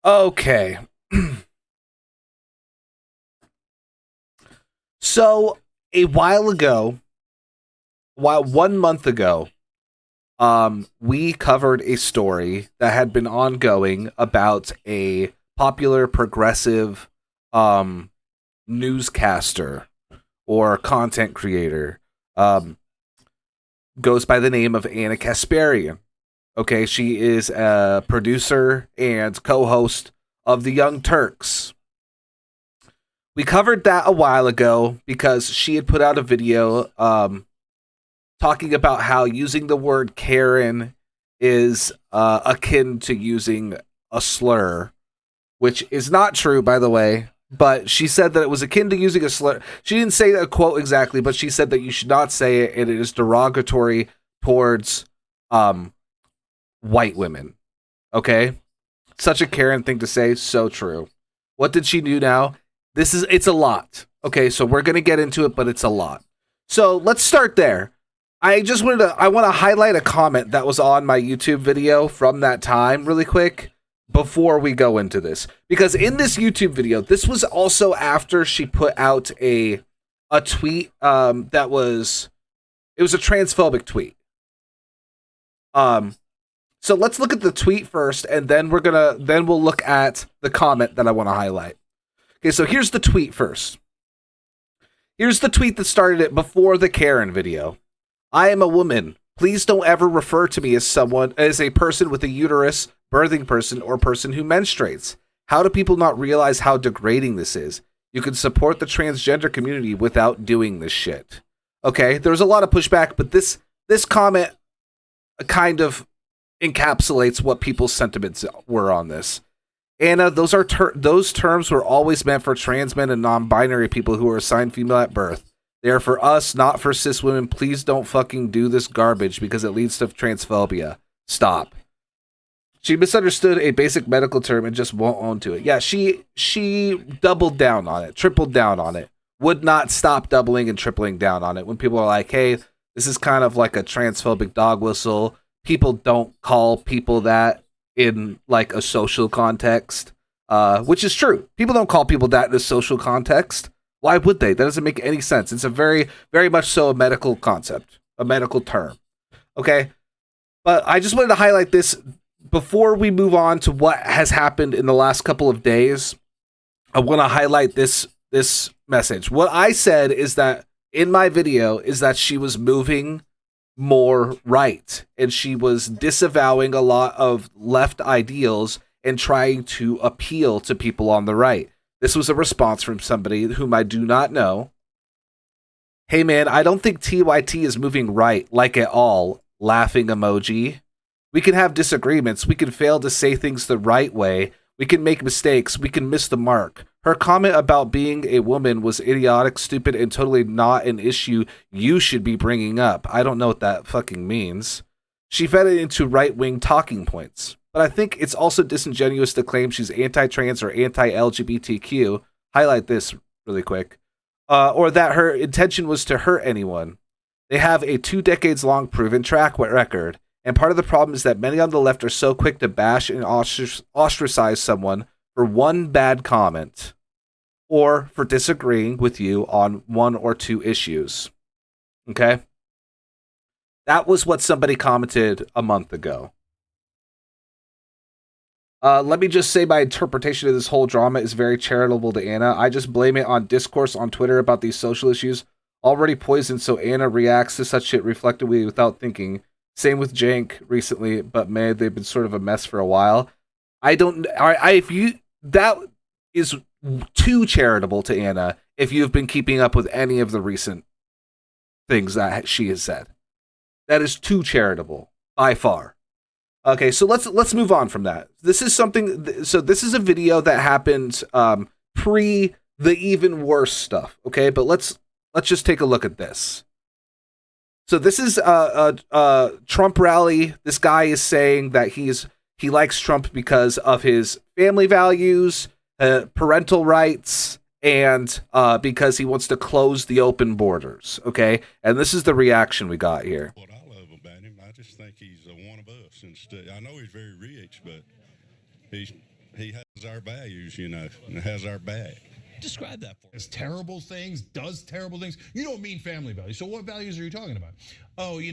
Okay. So a while ago, 1 month ago, we covered a story that had been ongoing about a popular progressive um newscaster or content creator. Um, Goes by the name of Anna Kasparian. Okay, she is a producer and co-host of the Young Turks. We covered that a while ago because she had put out a video talking about how using the word Karen is akin to using a slur, which is not true, by the way. But she said that it was akin to using a slur. She didn't say a quote exactly, but she said that you should not say it, and it is derogatory towards um, white women. Okay, such a Karen thing to say. So true. What did she do now? It's a lot. Okay, so we're gonna get into it, but it's a lot. So let's start there. I want to highlight a comment that was on my YouTube video from that time really quick before we go into this. Because in this YouTube video, this was also after she put out a tweet that was it was a transphobic tweet. Um so let's look at the tweet first, and then we'll look at the comment that I want to highlight. Okay, so here's the tweet first. Here's the tweet that started it before the Karen video. I am a woman. Please don't ever refer to me as a person with a uterus, birthing person, or person who menstruates. How do people not realize how degrading this is? You can support the transgender community without doing this shit. Okay, there was a lot of pushback, but this comment kind of encapsulates what people's sentiments were on this. Anna, those terms were always meant for trans men and non-binary people who are assigned female at birth. They are for us, not for cis women. Please don't fucking do this garbage because it leads to transphobia. Stop. She misunderstood a basic medical term and just won't own to it. Yeah, she doubled down on it, tripled down on it. Would not stop doubling and tripling down on it when people are like, hey, this is kind of like a transphobic dog whistle. People don't call people that in like a social context, which is true. People don't call people that in a social context. Why would they? That doesn't make any sense. It's a very, very much so a medical concept, a medical term. Okay? But I just wanted to highlight this before we move on to what has happened in the last couple of days. I want to highlight this message. What I said is that in my video is that she was moving more right, and she was disavowing a lot of left ideals and trying to appeal to people on the right. This was a response from somebody whom I do not know. Hey man, I don't think TYT is moving right, like at all. Laughing emoji. We can have disagreements. We can fail to say things the right way. We can make mistakes. We can miss the mark. Her comment about being a woman was idiotic, stupid, and totally not an issue you should be bringing up. I don't know what that fucking means. She fed it into right-wing talking points. But I think it's also disingenuous to claim she's anti-trans or anti-LGBTQ. Highlight this really quick. Or that her intention was to hurt anyone. They have a 2 decades long proven track record. And part of the problem is that many on the left are so quick to bash and ostracize someone for one bad comment or for disagreeing with you on 1 or 2 issues. Okay? That was what somebody commented a month ago. Let me just say my interpretation of this whole drama is very charitable to Anna. I just blame it on discourse on Twitter about these social issues. Already poisoned, so Anna reacts to such shit reflectively without thinking. Same with Jank recently, but man, they've been sort of a mess for a while. That is too charitable to Anna if you've been keeping up with any of the recent things that she has said. That is too charitable, by far. Okay, so let's move on from that. This is a video that happened pre the even worse stuff. Okay, but let's just take a look at this. So this is a Trump rally. This guy is saying that he likes Trump because of his family values, parental rights, and because he wants to close the open borders. Okay, and this is the reaction we got here. What I love about him, I just think he's one of us. I know he's very rich, but He has our values, and has our back. Describe that for us. Terrible things, does terrible things. You don't mean family values. So what values are you talking about? Oh, he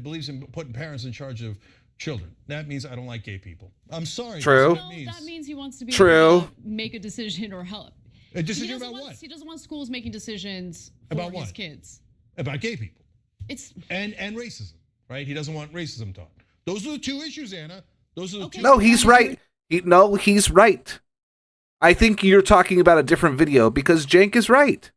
believes in putting parents in charge of children. That means I don't like gay people. I'm sorry. True. That means he wants to be True. able to make a decision or help. A decision about what? He doesn't want schools making decisions for about his what? Kids. About gay people. It's and racism, right? He doesn't want racism taught. Those are the two issues, Anna. Those are the two. No, he's right. He's right. I think you're talking about a different video because Jank is right.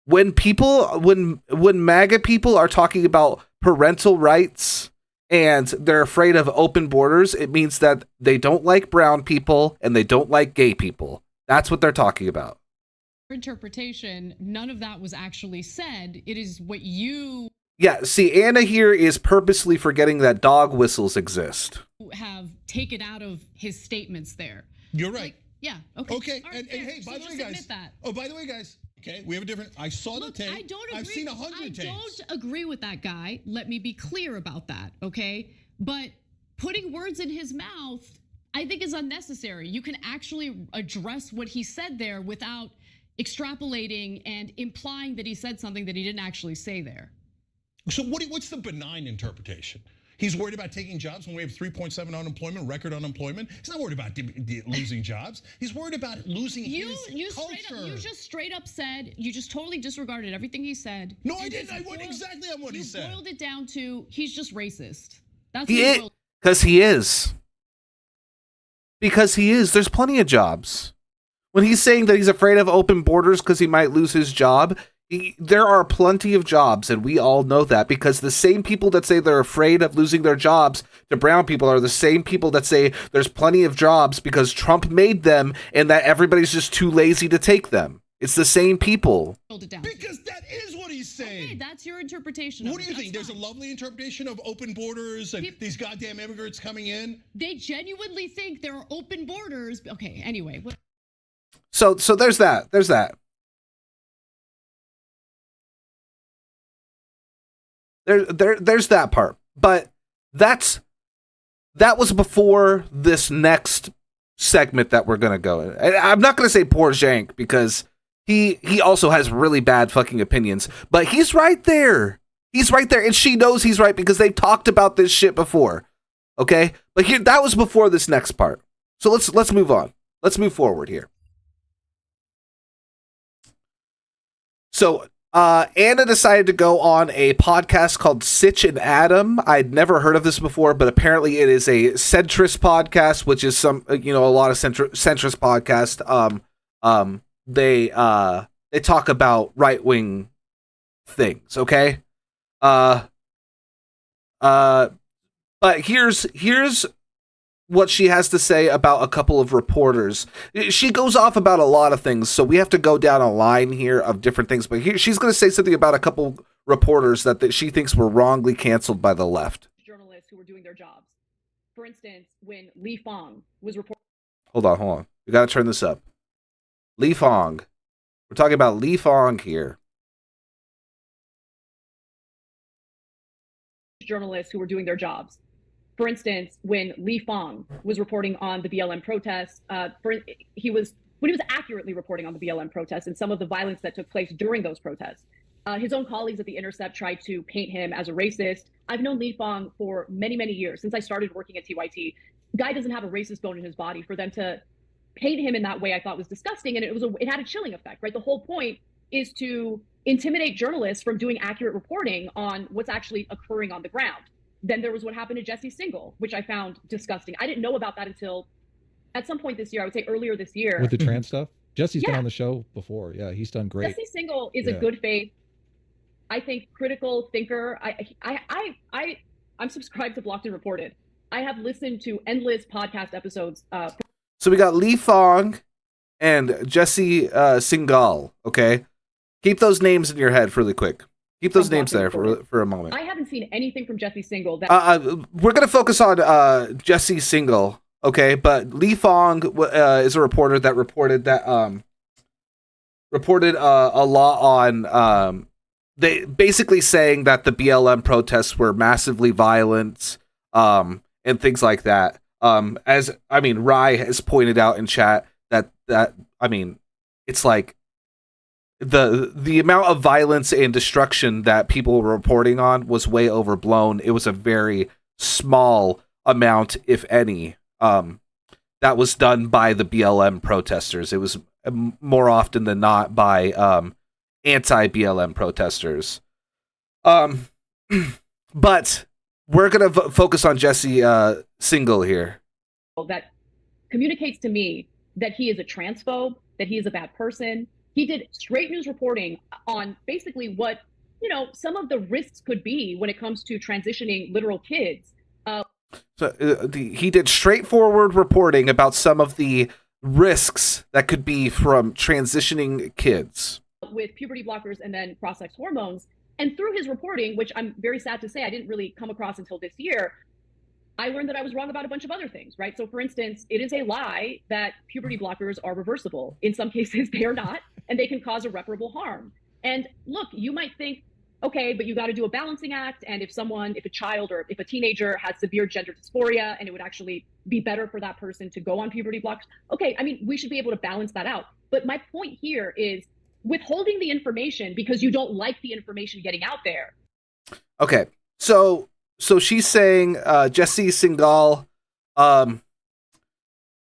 When MAGA people are talking about parental rights and they're afraid of open borders, it means that they don't like brown people and they don't like gay people. That's what they're talking about. Interpretation, none of that was actually said. It is what you... Yeah, see, Anna here is purposely forgetting that dog whistles exist. ...have taken out of his statements there. You're right. Yeah. Okay. Okay. Right, and hey, by the way, guys. By the way, guys. Okay, we have a different. I saw the tape. I don't agree. I've seen 100 tapes. I don't agree with that guy. Let me be clear about that. Okay, but putting words in his mouth, I think, is unnecessary. You can actually address what he said there without extrapolating and implying that he said something that he didn't actually say there. So what's the benign interpretation? He's worried about taking jobs when we have 3.7 unemployment, record unemployment. He's not worried about losing jobs. He's worried about losing his culture. You just straight up said, you just totally disregarded everything he said. No, I didn't. I went exactly on what he said. You boiled it down to he's just racist. That's because he is. Because he is. There's plenty of jobs. When he's saying that he's afraid of open borders because he might lose his job, there are plenty of jobs, and we all know that, because the same people that say they're afraid of losing their jobs to brown people are the same people that say there's plenty of jobs because Trump made them and that everybody's just too lazy to take them. It's the same people. Because that is what he's saying. Okay, that's your interpretation. What do you think? There's a lovely interpretation of open borders and these goddamn immigrants coming in? They genuinely think there are open borders. Okay, anyway. So there's that. There's that. There's that part, but that was before this next segment that we're gonna go in. And I'm not gonna say poor Jank because he also has really bad fucking opinions, but he's right there. He's right there, and she knows he's right because they've talked about this shit before. Okay, but here that was before this next part. So let's move on. Let's move forward here. So. Anna decided to go on a podcast called Sitch and Adam. I'd never heard of this before, but apparently it is a centrist podcast, which is a lot of centrist podcasts. They talk about right-wing things, okay? But here's what she has to say about a couple of reporters. She goes off about a lot of things, so we have to go down a line here of different things. But here she's going to say something about a couple reporters that she thinks were wrongly canceled by the left. Journalists who were doing their jobs. For instance, when Li Fong was reporting... Hold on. We got to turn this up. Li Fong. We're talking about Li Fong here. Journalists who were doing their jobs. For instance, when Li Fong was reporting on the BLM protests, when he was accurately reporting on the BLM protests and some of the violence that took place during those protests, his own colleagues at The Intercept tried to paint him as a racist. I've known Li Fong for many, many years, since I started working at TYT. The guy doesn't have a racist bone in his body. For them to paint him in that way, I thought was disgusting, and it had a chilling effect, right? The whole point is to intimidate journalists from doing accurate reporting on what's actually occurring on the ground. Then there was what happened to Jesse Singal, which I found disgusting. I didn't know about that until at some point this year. I would say earlier this year. With the trans stuff? Jesse's been on the show before. Yeah, he's done great. Jesse Singal is a good faith, I think, critical thinker. I'm subscribed to Blocked and Reported. I have listened to endless podcast episodes. So we got Li Fong and Jesse Singal, okay? Keep those names in your head really quick. Keep those names there for a moment. I haven't seen anything from Jesse Singal. We're going to focus on Jesse Singal, okay? But Li Fong is a reporter that reported a law on they basically saying that the BLM protests were massively violent and things like that. As I mean, Rye has pointed out in chat that I mean, it's like the amount of violence and destruction that people were reporting on was way overblown. It was a very small amount, if any, that was done by the BLM protesters. It was more often than not by anti-BLM protesters. But we're gonna focus on Jesse Singal here. That communicates to me that he is a transphobe, that he is a bad person. He did straight news reporting on basically what, you know, some of the risks could be when it comes to transitioning literal kids. He did straightforward reporting about some of the risks that could be from transitioning kids with puberty blockers and then cross-sex hormones. And through his reporting, which I'm very sad to say I didn't really come across until this year, I learned that I was wrong about a bunch of other things, right? So for instance, it is a lie that puberty blockers are reversible. In some cases, they are not, and they can cause irreparable harm. And look, you might think, okay, but you got to do a balancing act. And if a child or if a teenager has severe gender dysphoria and it would actually be better for that person to go on puberty blockers. Okay, I mean, we should be able to balance that out. But my point here is withholding the information because you don't like the information getting out there. Okay, so she's saying Jesse Singal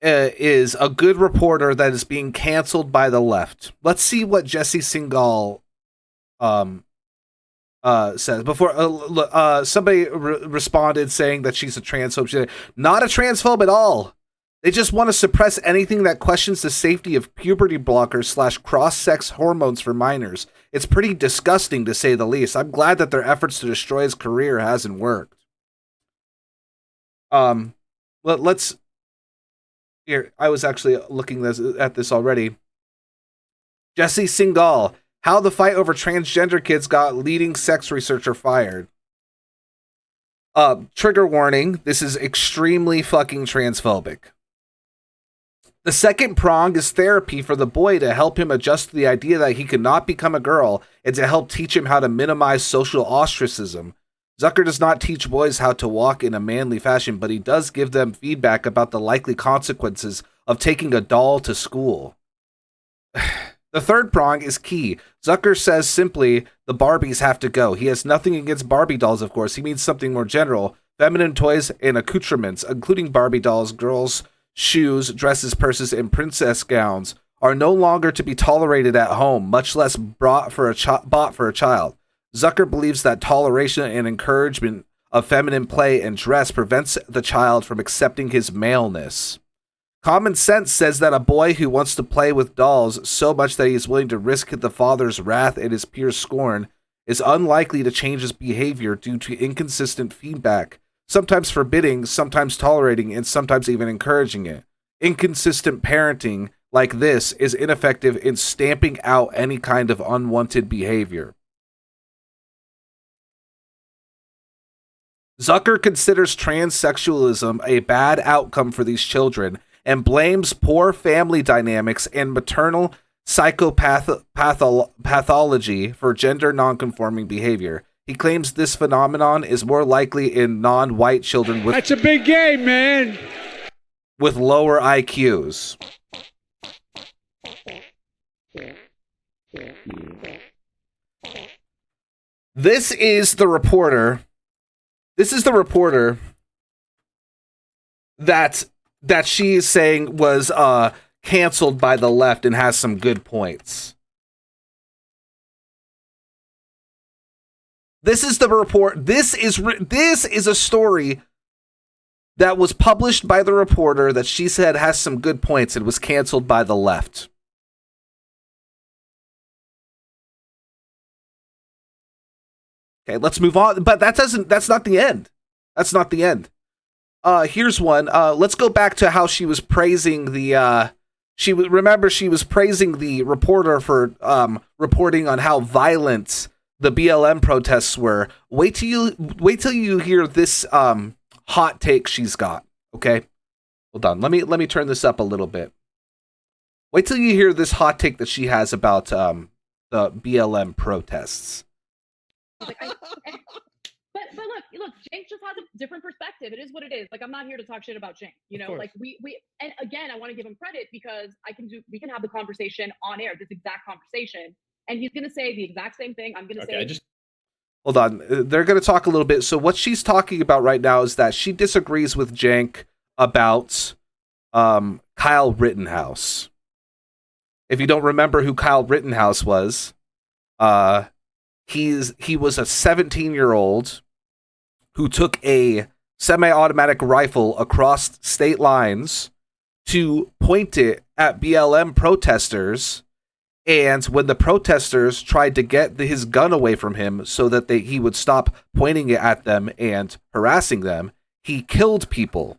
is a good reporter that is being canceled by the left. Let's see what Jesse Singal says. Before somebody responded saying that she's a transphobe. She's like, not a transphobe at all. They just want to suppress anything that questions the safety of puberty blockers / cross-sex hormones for minors. It's pretty disgusting, to say the least. I'm glad that their efforts to destroy his career hasn't worked. Let's... Here, I was actually looking at this already. Jesse Singal, how the fight over transgender kids got leading sex researcher fired. Trigger warning, this is extremely fucking transphobic. The second prong is therapy for the boy to help him adjust to the idea that he could not become a girl and to help teach him how to minimize social ostracism. Zucker does not teach boys how to walk in a manly fashion, but he does give them feedback about the likely consequences of taking a doll to school. The third prong is key. Zucker says simply, the Barbies have to go. He has nothing against Barbie dolls, of course. He means something more general. Feminine toys and accoutrements, including Barbie dolls, girls' shoes, dresses, purses, and princess gowns, are no longer to be tolerated at home, much less bought for a child. Zucker believes that toleration and encouragement of feminine play and dress prevents the child from accepting his maleness. Common sense says that a boy who wants to play with dolls so much that he is willing to risk the father's wrath and his peers' scorn is unlikely to change his behavior due to inconsistent feedback, sometimes forbidding, sometimes tolerating, and sometimes even encouraging it. Inconsistent parenting like this is ineffective in stamping out any kind of unwanted behavior. Zucker considers transsexualism a bad outcome for these children and blames poor family dynamics and maternal psychopathology for gender nonconforming behavior. He claims this phenomenon is more likely in non-white children with... That's a big game, man! ...with lower IQs. This is the reporter that she is saying was canceled by the left and has some good points. This is the report. This is a story that was published by the reporter that she said has some good points and was canceled by the left. Okay, let's move on. But that's not the end. That's not the end. Here's one. Let's go back to how she was praising the she was praising the reporter for reporting on how violent the BLM protests were. Wait till you hear this hot take she's got. Okay? Hold on. Let me turn this up a little bit. Wait till you hear this hot take that she has about the BLM protests. But but look, Jink just has a different perspective. It is what it is. Like, I'm not here to talk shit about Jink. You know, like we and again, I want to give him credit because we can have the conversation on air, this exact conversation, and he's gonna say the exact same thing. I'm gonna say Hold on. They're going to talk a little bit. So what she's talking about right now is that she disagrees with Jank about Kyle Rittenhouse. If you don't remember who Kyle Rittenhouse was, he was a 17-year-old who took a semi-automatic rifle across state lines to point it at BLM protesters. And when the protesters tried to get his gun away from him so that he would stop pointing it at them and harassing them, he killed people.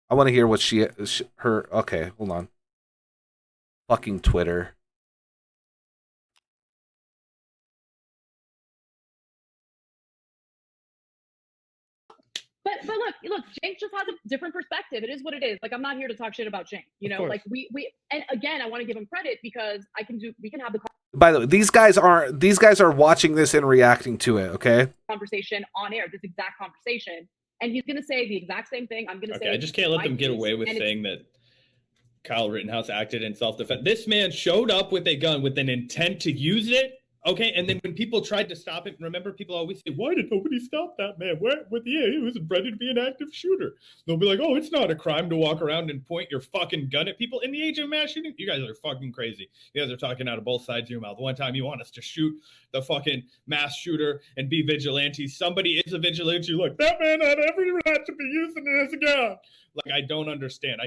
I want to hear what her. Okay, hold on. Fucking Twitter. But look, Jink just has a different perspective. It is what it is. Like, I'm not here to talk shit about Jink. You know, like we and again, I want to give him credit because we can have the. By the way, these guys are watching this and reacting to it. Okay. Conversation on air, this exact conversation, and he's gonna say the exact same thing. I'm gonna say. I just can't let them get away with saying that Kyle Rittenhouse acted in self-defense. This man showed up with a gun with an intent to use it. Okay, and then when people tried to stop him, remember, people always say, why did nobody stop that man? He was ready to be an active shooter. They'll be like, oh, it's not a crime to walk around and point your fucking gun at people. In the age of mass shooting, you guys are fucking crazy. You guys are talking out of both sides of your mouth. One time you want us to shoot the fucking mass shooter and be vigilantes. Somebody is a vigilante. Look, that man had every right to be using it as a gun. Like, I don't understand.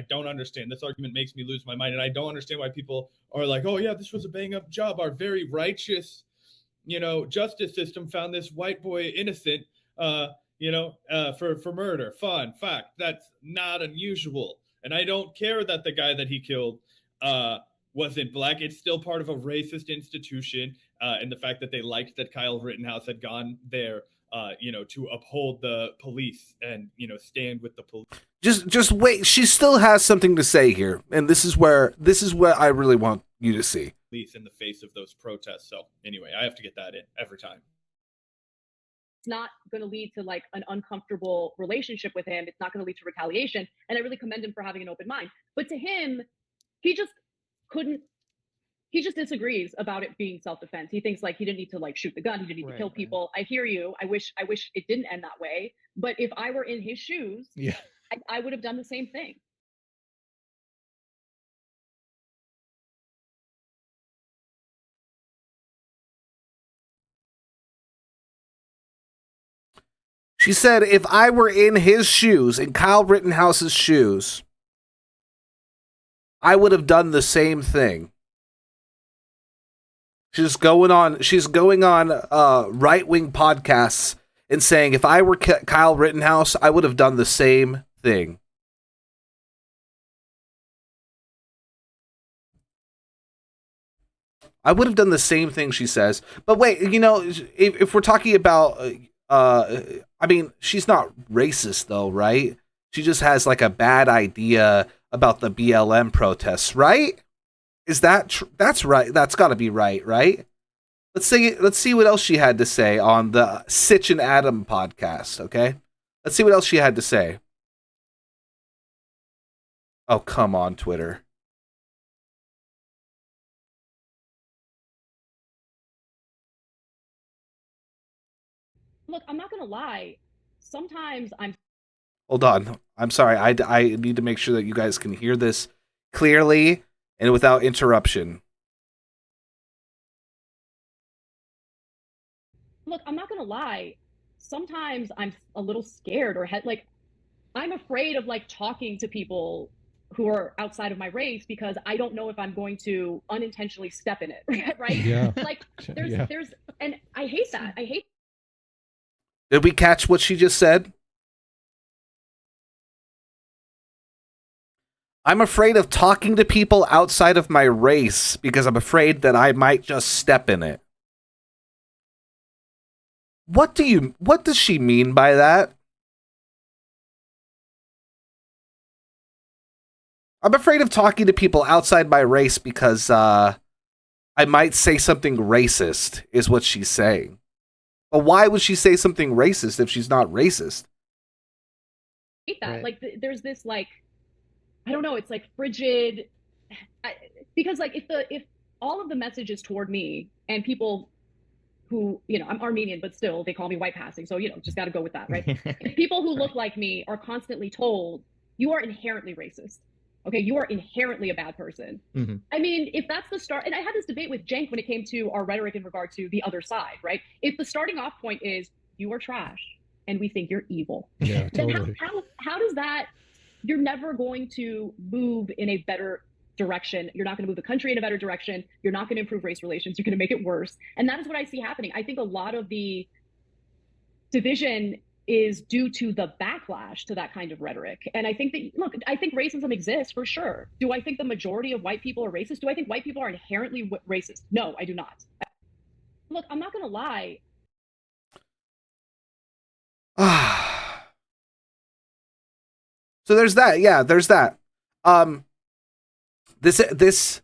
This argument makes me lose my mind. And I don't understand why people are like, oh, yeah, this was a bang-up job. Our very righteous, justice system found this white boy innocent, for murder. Fun fact. That's not unusual. And I don't care that the guy that he killed wasn't black. It's still part of a racist institution. And the fact that they liked that Kyle Rittenhouse had gone there, to uphold the police and, stand with the police. Just wait. She still has something to say here, and this is where I really want you to see. Police in the face of those protests. So anyway, I have to get that in every time. It's not going to lead to like an uncomfortable relationship with him. It's not going to lead to retaliation, and I really commend him for having an open mind. But to him, he just disagrees about it being self-defense. He thinks like he didn't need to like shoot the gun. He didn't need to kill people. I hear you. I wish it didn't end that way. But if I were in his shoes, I would have done the same thing. She said, if I were in his shoes, in Kyle Rittenhouse's shoes, I would have done the same thing. She's going on right-wing podcasts and saying, if I were Kyle Rittenhouse, I would have done the same thing. I would have done the same thing, she says. But wait, if we're talking about, she's not racist though, right? She just has like a bad idea about the BLM protests, right? Is that that's right? That's got to be right, right? Let's see what else she had to say on the Sitch and Adam podcast, okay? Let's see what else she had to say. Oh, come on, Twitter. Look, I'm not going to lie. Sometimes I'm... Hold on. I'm sorry. I need to make sure that you guys can hear this clearly and without interruption. Look, I'm not going to lie. Sometimes I'm a little scared or I'm afraid of like talking to people who are outside of my race because I don't know if I'm going to unintentionally step in it, right? Yeah. Like there's, and I hate that. Did we catch what she just said? I'm afraid of talking to people outside of my race because I'm afraid that I might just step in it. What does she mean by that? I'm afraid of talking to people outside my race because I might say something racist, is what she's saying. But why would she say something racist if she's not racist? I hate that. Right. Like, there's this, like, I don't know, it's like frigid. Because, like, if all of the message is toward me and people who, you know, I'm Armenian, but still they call me white passing. So, you know, just got to go with that, right? If people who look like me are constantly told, you are inherently racist. Okay, you are inherently a bad person. Mm-hmm. I mean, if that's the start, and I had this debate with Cenk when it came to our rhetoric in regard to the other side, right? If the starting off point is, you are trash and we think you're evil, Yeah, then totally. how does that, you're never going to move in a better direction. You're not going to move the country in a better direction. You're not going to improve race relations. You're going to make it worse. And that is what I see happening. I think a lot of the division is due to the backlash to that kind of rhetoric. And I think that, look, I think racism exists for sure. Do I think the majority of white people are racist? Do I think white people are inherently racist? No, I do not. Look, I'm not going to lie. So there's that. Yeah, there's that. This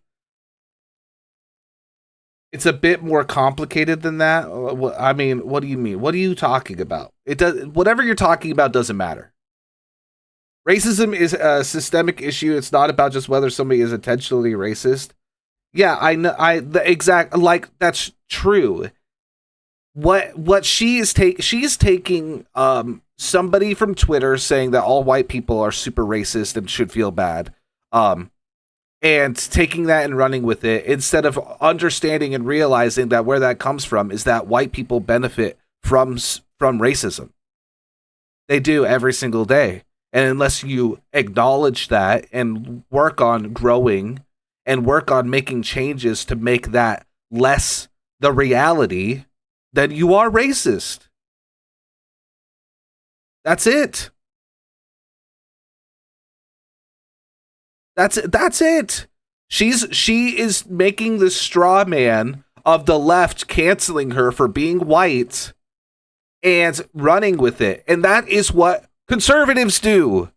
it's a bit more complicated than that. I mean, what do you mean? What are you talking about? It does, whatever you're talking about doesn't matter. Racism is a systemic issue. It's not about just whether somebody is intentionally racist. Yeah, I know. That's true. What she's taking somebody from Twitter saying that all white people are super racist and should feel bad. And taking that and running with it instead of understanding and realizing that where that comes from is that white people benefit from racism. They do every single day. And unless you acknowledge that and work on growing and work on making changes to make that less the reality, then you are racist. That's it. That's it. She is making the straw man of the left canceling her for being white and running with it. And that is what conservatives do.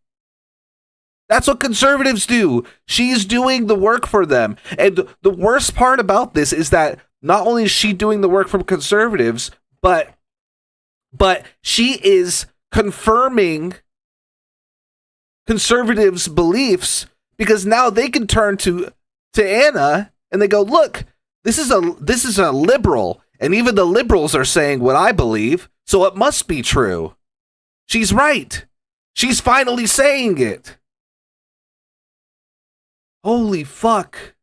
That's what conservatives do. She's doing the work for them. And the worst part about this is that not only is she doing the work for conservatives, but she is confirming conservatives' beliefs, because now they can turn to Anna and they go, look, this is a liberal, and even the liberals are saying what I believe, so it must be true. She's right. She's finally saying it. Holy fuck.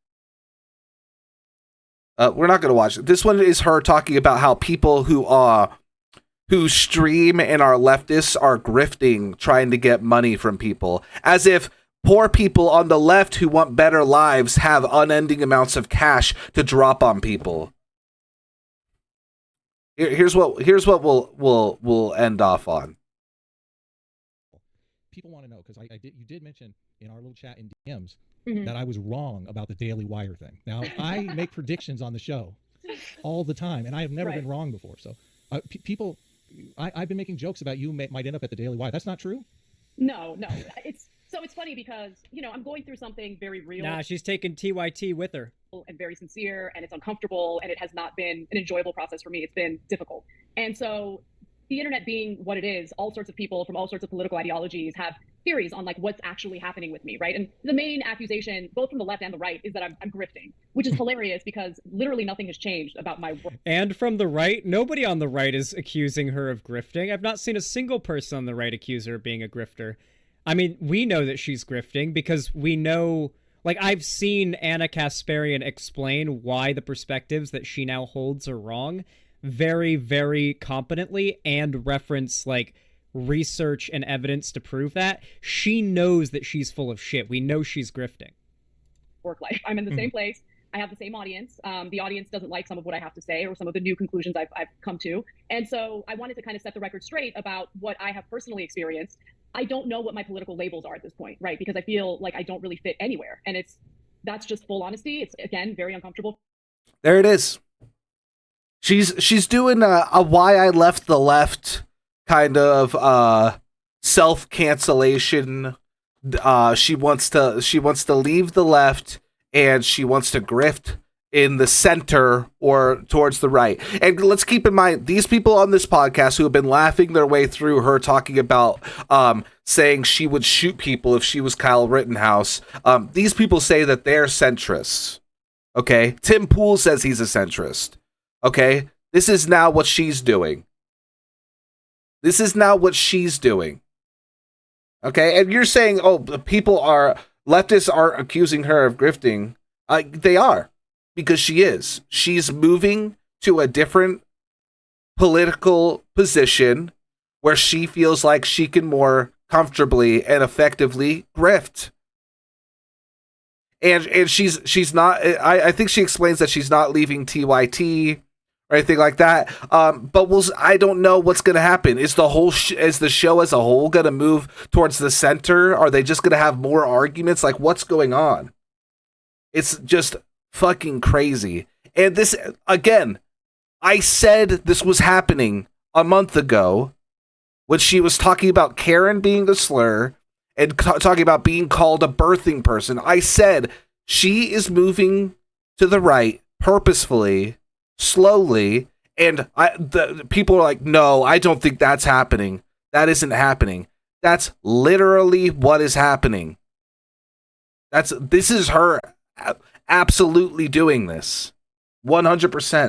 We're not going to watch it. This one is her talking about how people who stream and are leftists are grifting, trying to get money from people, as if poor people on the left who want better lives have unending amounts of cash to drop on people. Here's what we'll end off on. People want to know, because you did mention in our little chat in DMs that I was wrong about the Daily Wire thing. Now, I make predictions on the show all the time, and I have never been wrong before. So people, I've been making jokes about you might end up at the Daily Wire. That's not true? No. It's funny because, you know, I'm going through something very real. Nah, she's taking TYT with her. And very sincere, and it's uncomfortable, and it has not been an enjoyable process for me. It's been difficult. And so the internet being what it is, all sorts of people from all sorts of political ideologies have theories on like what's actually happening with me, right? And the main accusation, both from the left and the right, is that I'm grifting, which is hilarious because literally nothing has changed about my work. And from the right, nobody on the right is accusing her of grifting. I've not seen a single person on the right accuse her of being a grifter. I mean, we know that she's grifting because we know, like, I've seen Anna Kasparian explain why the perspectives that she now holds are wrong very, very competently, and reference, like, research and evidence to prove that. She knows that she's full of shit. We know she's grifting. Work life. I'm in the same place. I have the same audience. The audience doesn't like some of what I have to say or some of the new conclusions I've come to. And so I wanted to kind of set the record straight about what I have personally experienced. I don't know what my political labels are at this point, right? Because I feel like I don't really fit anywhere. And that's just full honesty. It's, again, very uncomfortable. There it is. She's doing a why I left the left kind of self-cancellation She wants to leave the left, and she wants to grift in the center or towards the right. And let's keep in mind, these people on this podcast who have been laughing their way through her talking about saying she would shoot people if she was Kyle Rittenhouse. These people say that they're centrists. Okay, Tim Pool says he's a centrist. Okay, this is now what she's doing. This is now what she's doing. Okay, and you're saying, oh, leftists aren't accusing her of grifting. They are, because she is. She's moving to a different political position where she feels like she can more comfortably and effectively grift. And she's not. I think she explains that she's not leaving TYT or anything like that. But I don't know what's going to happen. Is the show as a whole going to move towards the center? Are they just going to have more arguments? Like, what's going on? It's just fucking crazy. And this, again, I said this was happening a month ago when she was talking about Karen being a slur and talking about being called a birthing person. I said she is moving to the right purposefully, slowly, and the people are like, no, I don't think that's happening. That isn't happening. That's literally what is happening. This is her absolutely doing this. 100%.